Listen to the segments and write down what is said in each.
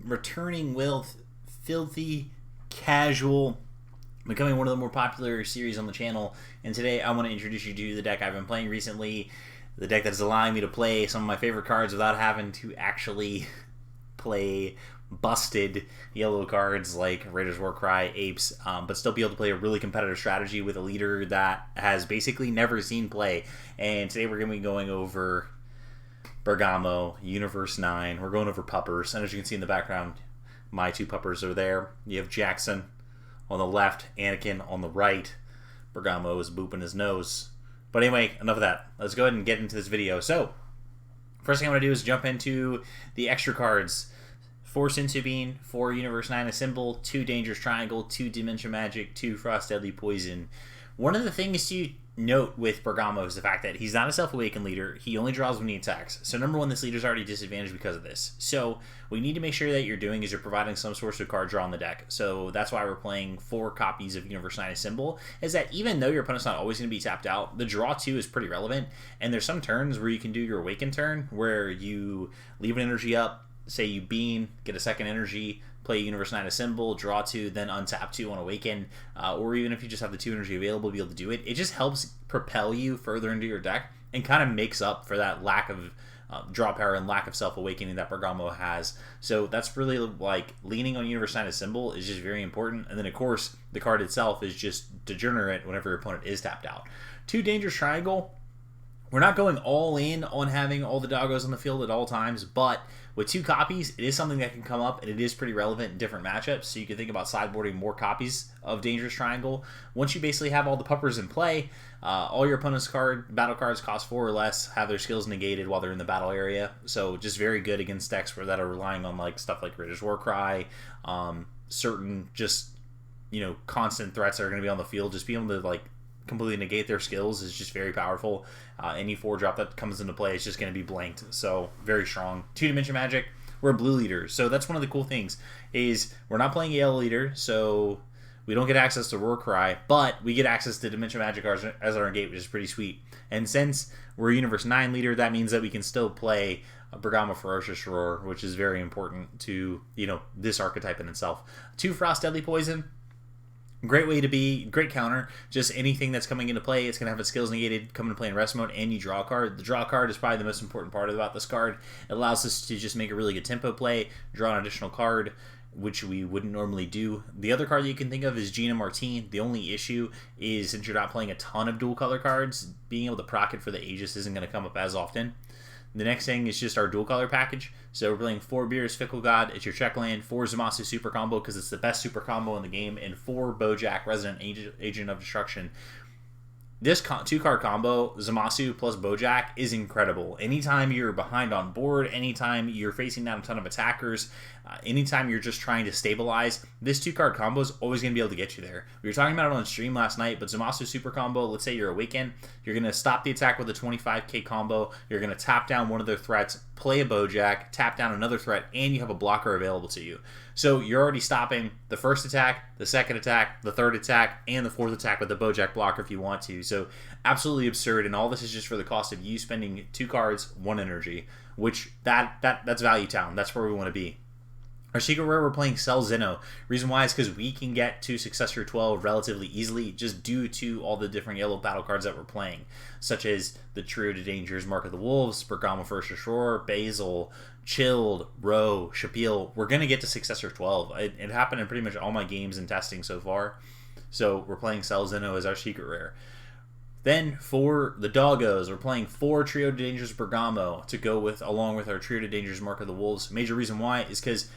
returning with Filthy Casual, becoming one of the more popular series on the channel. And today I want to introduce you to the deck I've been playing recently, the deck that is allowing me to play some of my favorite cards without having to actually play busted yellow cards like Raiders Warcry, Apes, but still be able to play a really competitive strategy with a leader that has basically never seen play. And today we're going to be going over Bergamo, Universe 9. We're going over Puppers, and as you can see in the background, my two Puppers are there. You have Jackson on the left, Anakin on the right. Bergamo is booping his nose. But anyway, enough of that. Let's go ahead and get into this video. So, first thing I'm going to do is jump into the extra cards. 4 Sinsubine, 4 Universe 9 Assemble, 2 Dangerous Triangle, 2 Dimension Magic, 2 Frost Deadly Poison. One of the things to note with Bergamo is the fact that he's not a self-awakened leader. He only draws when he attacks. So number one, this leader's already disadvantaged because of this. So what you need to make sure that you're doing is you're providing some source of card draw on the deck. So that's why we're playing 4 copies of Universe 9 Assemble, is that even though your opponent's not always going to be tapped out, the draw 2 is pretty relevant. And there's some turns where you can do your Awaken turn, where you leave an energy up, say you beam, get a second energy, play Universe 9 Assemble, draw 2, then untap 2 on Awaken, or even if you just have the 2 energy available, be able to do it. It just helps propel you further into your deck and kind of makes up for that lack of draw power and lack of self-awakening that Bergamo has. So that's really like leaning on Universe 9 Assemble is just very important. And then of course the card itself is just degenerate whenever your opponent is tapped out. 2 Dangerous Triangle. We're not going all in on having all the doggos on the field at all times, but with 2 copies, it is something that can come up, and it is pretty relevant in different matchups, so you can think about sideboarding more copies of Dangerous Triangle. Once you basically have all the Puppers in play, all your opponent's battle cards cost 4 or less, have their skills negated while they're in the battle area, so just very good against decks that are relying on like stuff like Raiders Warcry, certain just, constant threats that are going to be on the field. Just being able to like completely negate their skills is just very powerful. Any 4-drop that comes into play is just going to be blanked, so very strong. 2 Dimension Magic, we're a blue leader, so that's one of the cool things, is we're not playing a yellow leader, so we don't get access to Warcry, but we get access to Dimension Magic as our gate, which is pretty sweet. And since we're a Universe 9 leader, that means that we can still play Bergamo Ferocious Roar, which is very important to, this archetype in itself. 2 Frost Deadly Poison. Great way to be, great counter. Just anything that's coming into play, it's going to have its skills negated, come into play in rest mode, and you draw a card. The draw card is probably the most important part about this card. It allows us to just make a really good tempo play, draw an additional card, which we wouldn't normally do. The other card that you can think of is Gina Martine. The only issue is, since you're not playing a ton of dual color cards, being able to proc it for the Aegis isn't going to come up as often. The next thing is just our dual color package. So we're playing 4 Beerus Fickle God, it's your check land, 4 Zamasu super combo because it's the best super combo in the game, and 4 Bojack Resident Agent of Destruction. This 2-card combo, Zamasu plus Bojack, is incredible. Anytime you're behind on board, anytime you're facing down a ton of attackers, anytime you're just trying to stabilize, this 2-card combo is always going to be able to get you there. We were talking about it on stream last night, but Zamasu super combo, let's say you're Awaken, you're going to stop the attack with a 25k combo, you're going to tap down one of their threats, play a Bojack, tap down another threat, and you have a blocker available to you. So you're already stopping the first attack, the second attack, the third attack, and the fourth attack with the Bojack blocker if you want to. So absolutely absurd, and all this is just for the cost of you spending 2 cards, 1 energy, which that's value town. That's where we want to be. Our secret rare, we're playing Cell Zeno. Reason why is because we can get to Successor 12 relatively easily just due to all the different yellow battle cards that we're playing, such as the Trio to Dangers, Mark of the Wolves, Bergamo Ferocious Roar, Basil, Chilled, Row, Shapil. We're going to get to Successor 12. It happened in pretty much all my games and testing so far. So we're playing Cell Zeno as our secret rare. Then for the doggos, we're playing 4 Trio to Dangers Bergamo to go with along with our Trio to Dangers Mark of the Wolves. Major reason why is because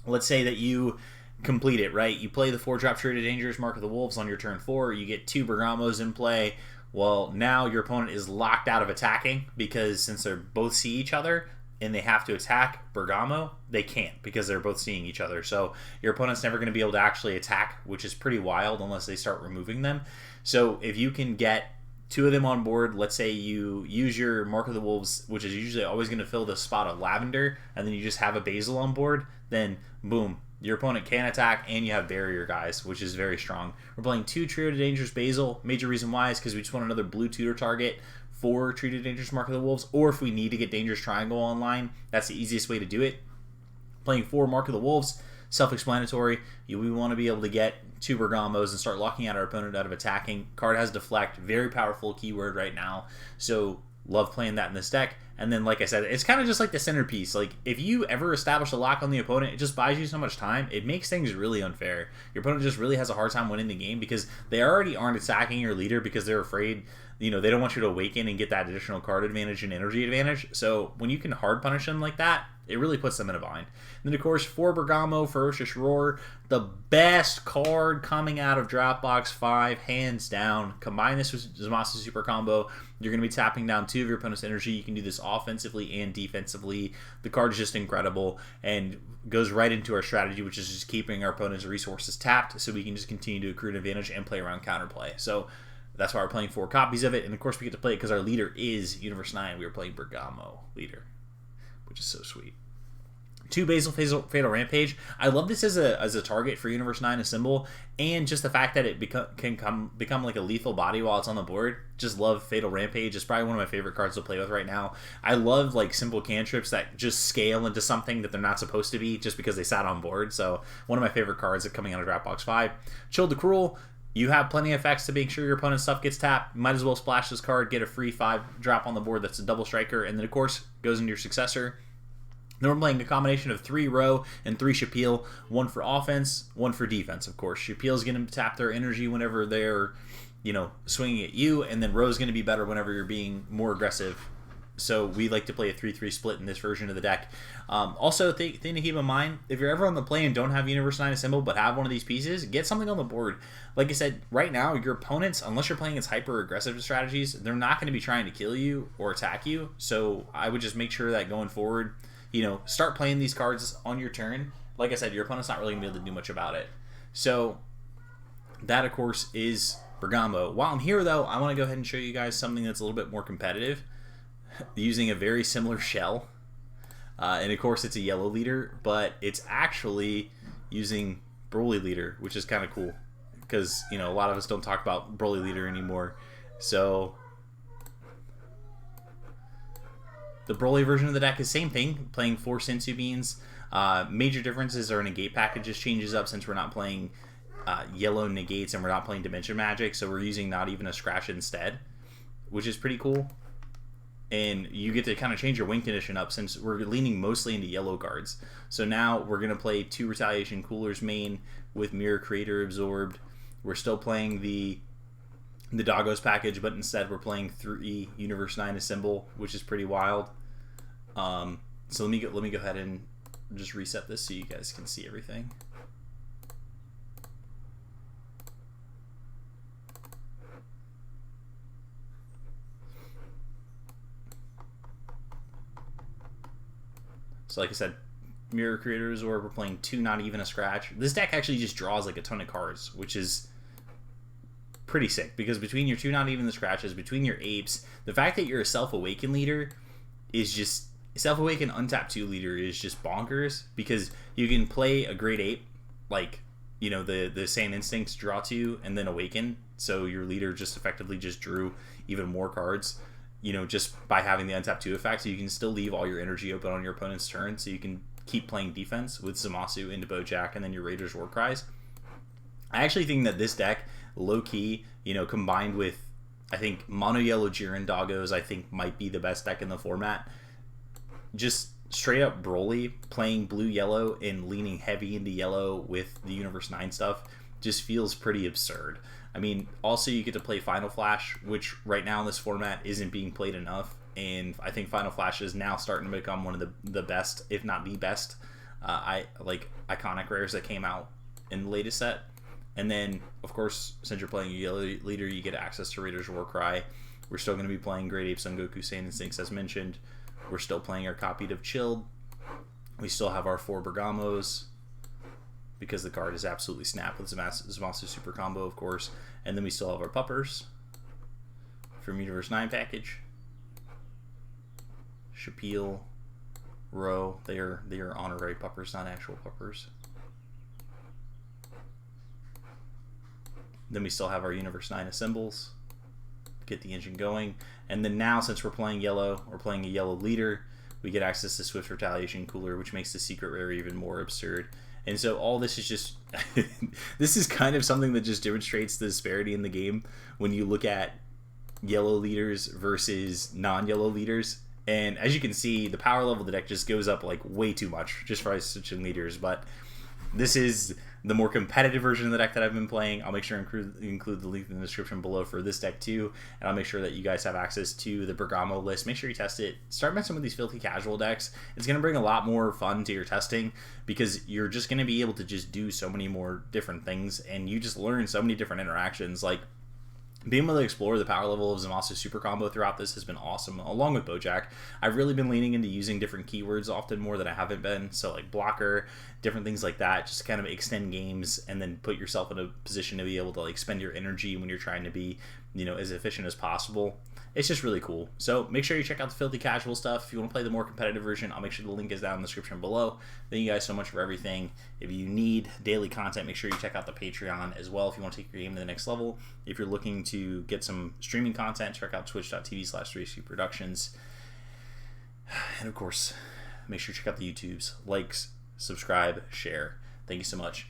let's say that you complete it, right? You play the 4-drop Trio to Dangers Mark of the Wolves on your turn 4. You get 2 Bergamos in play. Well, now your opponent is locked out of attacking because since they both see each other and they have to attack Bergamo, they can't because they're both seeing each other. So your opponent's never going to be able to actually attack, which is pretty wild unless they start removing them. So if you can get 2 of them on board, let's say you use your Mark of the Wolves, which is usually always going to fill the spot of Lavender, and then you just have a Basil on board, then boom, your opponent can attack and you have barrier guys, which is very strong. We're playing 2 Trio to Dangerous Basil. Major reason why is because we just want another blue tutor target for Trio to Dangerous Mark of the Wolves, or if we need to get Dangerous Triangle online, that's the easiest way to do it. Playing 4 Mark of the Wolves, self-explanatory. We want to be able to get 2 Bergamos and start locking out our opponent out of attacking. Card has Deflect, very powerful keyword right now. So love playing that in this deck. And then, like I said, it's kind of just like the centerpiece. Like, if you ever establish a lock on the opponent, it just buys you so much time. It makes things really unfair. Your opponent just really has a hard time winning the game because they already aren't attacking your leader because they're afraid, you know, they don't want you to awaken and get that additional card advantage and energy advantage. So when you can hard punish them like that, it really puts them in a bind. And then, of course, 4 Bergamo, Ferocious Roar, the best card coming out of Dropbox 5, hands down. Combine this with Zamasu Super Combo. You're going to be tapping down 2 of your opponent's energy. You can do this offensively and defensively. The card is just incredible and goes right into our strategy, which is just keeping our opponent's resources tapped so we can just continue to accrue an advantage and play around counterplay. So that's why we're playing 4 copies of it. And, of course, we get to play it because our leader is Universe 9. We were playing Bergamo leader, which is so sweet. 2 Basil Fatal Rampage. I love this as a target for Universe 9 Assemble, and just the fact that it can become like a lethal body while it's on the board. Just love Fatal Rampage. It's probably one of my favorite cards to play with right now. I love like simple cantrips that just scale into something that they're not supposed to be just because they sat on board. So one of my favorite cards that coming out of Dropbox 5. Chill the Cruel. You have plenty of effects to make sure your opponent's stuff gets tapped. Might as well splash this card, get a free 5 drop on the board that's a double striker, and then of course goes into your successor. Then we're playing a combination of 3 Row and 3 Shapiel, 1 for offense, 1 for defense, of course. Shapiel's going to tap their energy whenever they're, you know, swinging at you, and then Row's going to be better whenever you're being more aggressive. So we like to play a 3-3 split in this version of the deck. Also, thing to keep in mind, if you're ever on the play and don't have Universe 9 Assemble but have one of these pieces, get something on the board. Like I said, right now, your opponents, unless you're playing against hyper-aggressive strategies, they're not going to be trying to kill you or attack you. So I would just make sure that going forward, you know, start playing these cards on your turn. Like I said, your opponent's not really going to be able to do much about it. So that, of course, is Bergamo. While I'm here, though, I want to go ahead and show you guys something that's a little bit more competitive using a very similar shell. And, of course, it's a yellow leader, but it's actually using Broly leader, which is kind of cool because, you know, a lot of us don't talk about Broly leader anymore. So the Broly version of the deck is same thing, playing 4 Sensu Beans. Major differences are negate package just changes up since we're not playing yellow negates and we're not playing Dimension Magic, so we're using Not Even a Scratch instead, which is pretty cool. And you get to kind of change your win condition up since we're leaning mostly into yellow cards. So now we're going to play 2 Retaliation Coolers main with Mirror Creator absorbed. We're still playing the Doggos package, but instead we're playing 3 Universe 9 Assemble, which is pretty wild. So let me go ahead and just reset this so you guys can see everything. So like I said, Mirror Creators, or we're playing 2 Not Even a Scratch. This deck actually just draws like a ton of cards, which is pretty sick because between your 2 Not Even the Scratches, between your apes, the fact that you're a Self-Awaken leader is just Self-Awaken untapped 2 leader is just bonkers because you can play a Great Ape, like, you know, the Sand Instincts draw 2 and then Awaken, so your leader just effectively just drew even more cards, you know, just by having the untapped 2 effect, so you can still leave all your energy open on your opponent's turn, so you can keep playing defense with Zamasu into Bojack and then your Raiders War Cries. I actually think that this deck, low-key, you know, combined with, I think, Mono Yellow Jiren Doggos, I think might be the best deck in the format. Just straight up Broly playing blue-yellow and leaning heavy into yellow with the Universe 9 stuff just feels pretty absurd. I mean, also you get to play Final Flash, which right now in this format isn't being played enough, and I think Final Flash is now starting to become one of the best, if not the best, iconic rares that came out in the latest set. And then, of course, since you're playing a yellow leader, you get access to Raiders War Cry. We're still going to be playing Great Ape Son Goku Saiyan Instincts as mentioned. We're still playing our copied of Chilled. We still have our 4 Bergamos because the card is absolutely snap with Zamasu Super Combo, of course. And then we still have our Puppers from Universe 9 package. Shapiel, Row, they are honorary Puppers, not actual Puppers. Then we still have our Universe 9 Assembles. Get the engine going. And then now, since we're playing yellow, we're playing a yellow leader. We get access to Swift Retaliation Cooler, which makes the secret rare even more absurd. And so all this is just... this is kind of something that just demonstrates the disparity in the game when you look at yellow leaders versus non-yellow leaders. And as you can see, the power level of the deck just goes up like way too much just for switching leaders. But this is the more competitive version of the deck that I've been playing. I'll make sure to include the link in the description below for this deck too, and I'll make sure that you guys have access to the Bergamo list. Make sure you test it. Start messing with these filthy casual decks. It's going to bring a lot more fun to your testing because you're just going to be able to just do so many more different things, and you just learn so many different interactions. Like, being able to explore the power level of Zamasu Super Combo throughout this has been awesome, along with Bojack. I've really been leaning into using different keywords often more than I haven't been, so like blocker, different things like that, just to kind of extend games and then put yourself in a position to be able to like spend your energy when you're trying to be, you know, as efficient as possible. It's just really cool. So make sure you check out the filthy casual stuff. If you want to play the more competitive version, I'll make sure the link is down in the description below. Thank you guys so much for everything. If you need daily content, make sure you check out the Patreon as well if you want to take your game to the next level. If you're looking to get some streaming content, check out twitch.tv/3cproductions. And of course, make sure you check out the YouTubes. Likes, subscribe, share. Thank you so much.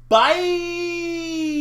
Bye!